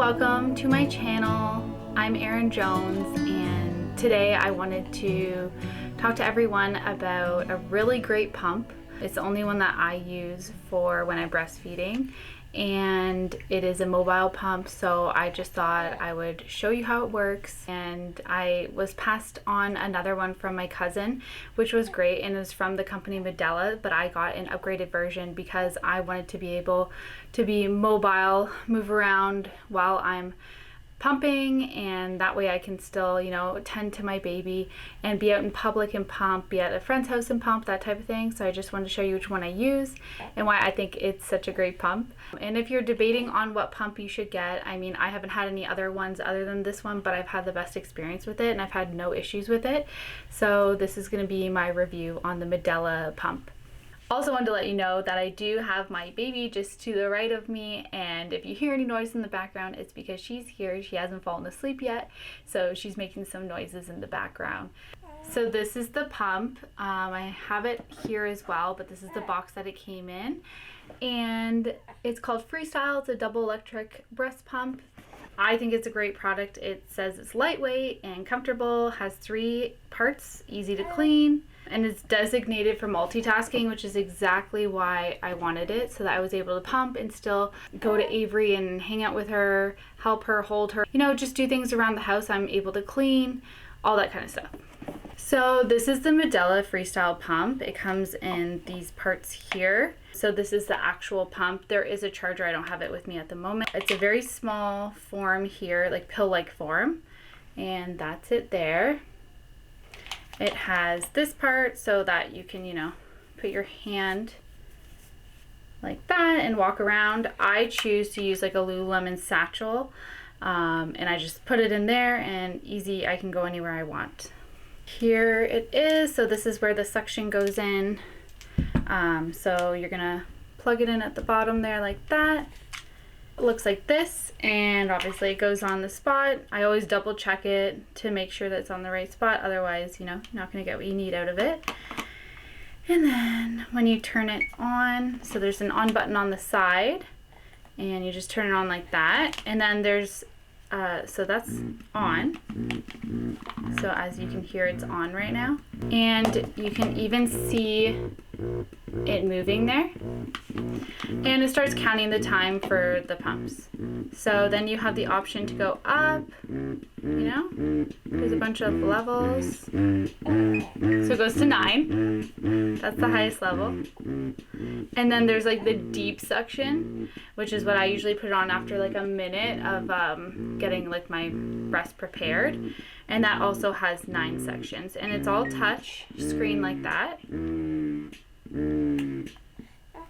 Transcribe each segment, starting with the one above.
welcome to my channel. I'm Erin Jones, and today I wanted to talk to everyone about a really great pump. It's the only one that I use for when I'm breastfeeding, and it is a mobile pump, so I just thought I would show you how it works. And I was passed on another one from my cousin, which was great, and it was from the company Medela, but I got an upgraded version because I wanted to be able to be mobile, move around while I'm pumping, and that way I can still, you know, tend to my baby and be out in public and pump, be at a friend's house and pump, that type of thing. So I just wanted to show you which one I use and why I think it's such a great pump. And if you're debating on what pump you should get, I mean, I haven't had any other ones other than this one, but I've had the best experience with it and I've had no issues with it. So this is going to be my review on the Medela pump. Also wanted to let you know that I do have my baby just to the right of me, and if you hear any noise in the background, it's because she's here. She hasn't fallen asleep yet, so she's making some noises in the background. So this is the pump. I have it here as well, but this is the box that it came in, and it's called Freestyle. It's a double electric breast pump. I think it's a great product. It says it's lightweight and comfortable, has 3 parts, easy to clean, and it's designated for multitasking, which is exactly why I wanted it, so that I was able to pump and still go to Avery and hang out with her, help her, hold her, you know, just do things around the house. I'm able to clean, all that kind of stuff. So this is the Medela Freestyle pump. It comes in these parts here. So this is the actual pump. There is a charger. I don't have it with me at the moment. It's a very small form here, like pill-like form, and that's it there. It has this part so that you can, you know, put your hand like that and walk around. I choose to use like a Lululemon satchel, and I just put it in there, and easy, I can go anywhere I want. Here it is. So this is where the suction goes in. So you're gonna plug it in at the bottom there like that. It looks like this, and obviously it goes on the spot. I always double check it to make sure that it's on the right spot, otherwise, you know, you're not gonna get what you need out of it. And then when you turn it on, so there's an on button on the side, and you just turn it on like that, and then there's so that's on. So as you can hear, it's on right now, and you can even see it moving there, and it starts counting the time for the pumps. So then you have the option to go up, you know, there's a bunch of levels. So it goes to 9, that's the highest level. And then there's like the deep suction, which is what I usually put on after like a minute of getting like my breast prepared, and that also has 9 sections, and it's all touch screen like that.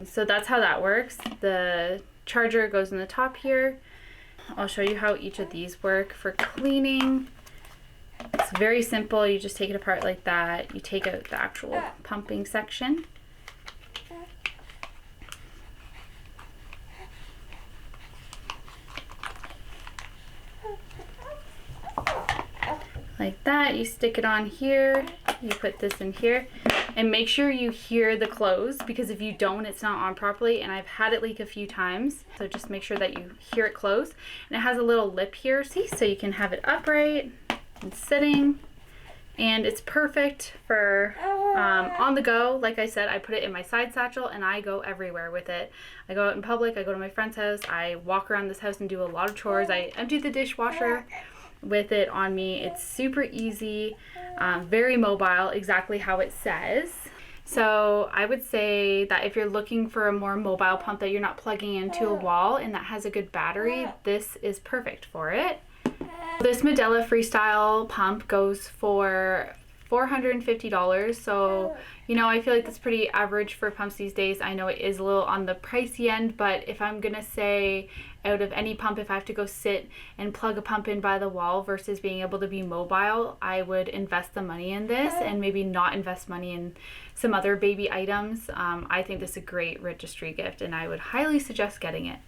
So that's how that works. The charger goes in the top here. I'll show you how each of these work for cleaning. It's very simple. You just take it apart like that. You take out the actual pumping section. Like that. You stick it on here. You put this in here, and make sure you hear the close, because if you don't, it's not on properly, and I've had it leak a few times. So just make sure that you hear it close. And it has a little lip here, see, so you can have it upright and sitting, and it's perfect for on the go. Like I said, I put it in my side satchel and I go everywhere with it. I go out in public, I go to my friend's house, I walk around this house and do a lot of chores. I empty the dishwasher with it on me. It's super easy, very mobile, exactly how it says. So I would say that if you're looking for a more mobile pump that you're not plugging into a wall and that has a good battery, this is perfect for it. This Medela Freestyle pump goes for $450, so you know, I feel like that's pretty average for pumps these days. I know it is a little on the pricey end, but if I'm gonna say out of any pump, if I have to go sit and plug a pump in by the wall versus being able to be mobile, I would invest the money in this and maybe not invest money in some other baby items. I think this is a great registry gift, and I would highly suggest getting it.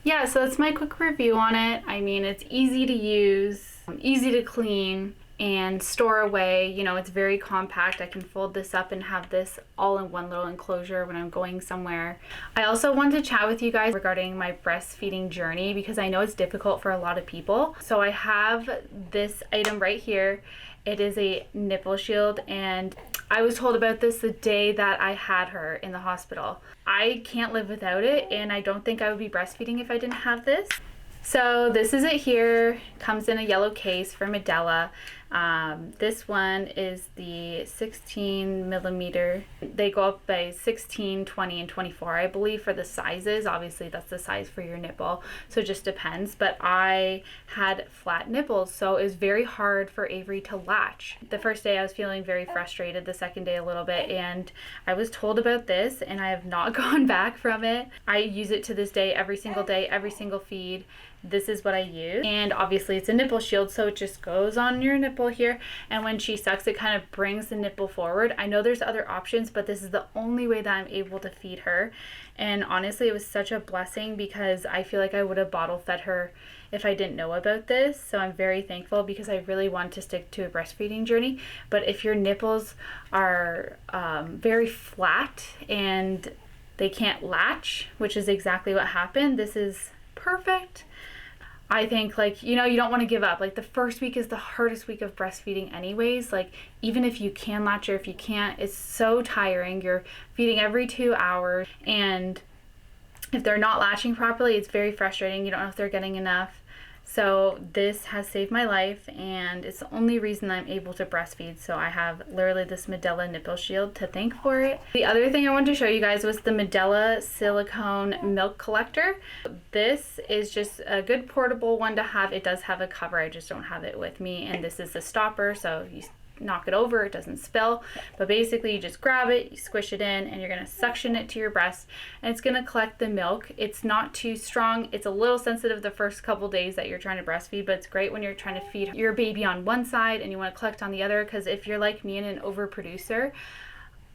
Yeah, so that's my quick review on it. I mean, it's easy to use, easy to clean, and store away. You know, it's very compact. I can fold this up and have this all in one little enclosure when I'm going somewhere. I also wanted to chat with you guys regarding my breastfeeding journey because I know it's difficult for a lot of people. So I have this item right here. It is a nipple shield, and I was told about this the day that I had her in the hospital. I can't live without it, and I don't think I would be breastfeeding if I didn't have this. So this is it here. Comes in a yellow case from Medela. This one is the 16 millimeter. They go up by 16, 20, and 24, I believe, for the sizes. Obviously, that's the size for your nipple, so it just depends. But I had flat nipples, so it was very hard for Avery to latch. The first day I was feeling very frustrated, the second day a little bit, and I was told about this, and I have not gone back from it. I use it to this day, every single day, every single feed. This is what I use, and obviously it's a nipple shield, so it just goes on your nipple here, and when she sucks it kind of brings the nipple forward. I know there's other options, but this is the only way that I'm able to feed her, and honestly it was such a blessing because I feel like I would have bottle fed her if I didn't know about this. So I'm very thankful because I really want to stick to a breastfeeding journey. But if your nipples are very flat and they can't latch, which is exactly what happened, this is perfect. I think, like, you know, you don't want to give up. Like, the first week is the hardest week of breastfeeding anyways. Like, even if you can latch or if you can't, it's so tiring. You're feeding every 2 hours, and if they're not latching properly, it's very frustrating. You don't know if they're getting enough. So this has saved my life, and it's the only reason I'm able to breastfeed. So I have literally this Medela Nipple Shield to thank for it. The other thing I wanted to show you guys was the Medela Silicone Milk Collector. This is just a good portable one to have. It does have a cover, I just don't have it with me. And this is the stopper, so you knock it over, it doesn't spill. But basically you just grab it, you squish it in, and you're going to suction it to your breast, and it's going to collect the milk. It's not too strong. It's a little sensitive the first couple days that you're trying to breastfeed, but it's great when you're trying to feed your baby on one side and you want to collect on the other, because if you're like me and an overproducer,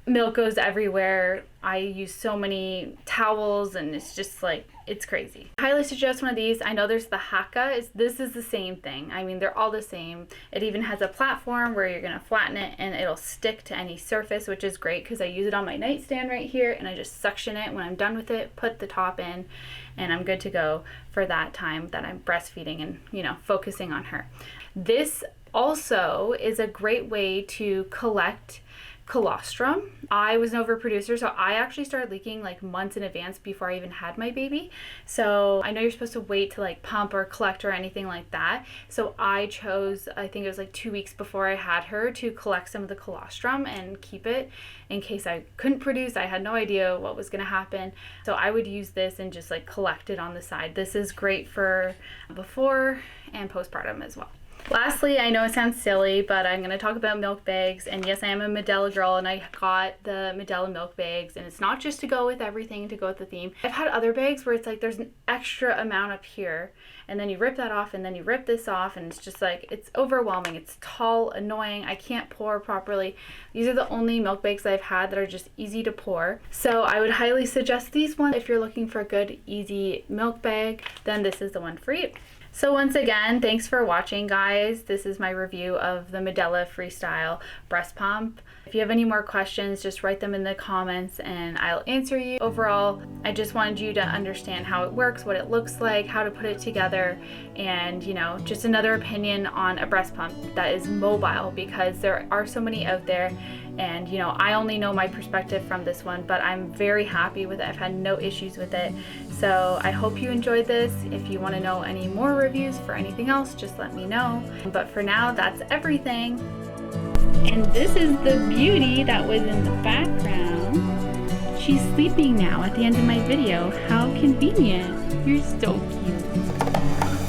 milk goes everywhere. I use so many towels, and it's just like, it's crazy. I highly suggest one of these. I know there's the Haka. This is the same thing. I mean, they're all the same. It even has a platform where you're gonna flatten it and it'll stick to any surface, which is great because I use it on my nightstand right here, and I just suction it when I'm done with it, put the top in, and I'm good to go for that time that I'm breastfeeding and, you know, focusing on her. This also is a great way to collect colostrum. I was an overproducer, so I actually started leaking like months in advance before I even had my baby. So I know you're supposed to wait to like pump or collect or anything like that. So I chose, I think it was like 2 weeks before I had her, to collect some of the colostrum and keep it in case I couldn't produce. I had no idea what was going to happen. So I would use this and just like collect it on the side. This is great for before and postpartum as well. Lastly, I know it sounds silly, but I'm going to talk about milk bags. And yes, I am a Medela girl, and I got the Medela milk bags, and it's not just to go with everything, to go with the theme. I've had other bags where it's like there's an extra amount up here, and then you rip that off, and then you rip this off, and it's just like, it's overwhelming. It's tall, annoying. I can't pour properly. These are the only milk bags that I've had that are just easy to pour. So I would highly suggest these ones. If you're looking for a good, easy milk bag, then this is the one for you. So once again, thanks for watching, guys. This is my review of the Medela Freestyle Breast Pump. If you have any more questions, just write them in the comments and I'll answer you. Overall, I just wanted you to understand how it works, what it looks like, how to put it together, and, you know, just another opinion on a breast pump that is mobile, because there are so many out there. And, you know, I only know my perspective from this one, but I'm very happy with it. I've had no issues with it. So I hope you enjoyed this. If you want to know any more reviews for anything else, just let me know. But for now, that's everything. And this is the beauty that was in the background. She's sleeping now at the end of my video. How convenient. You're so cute.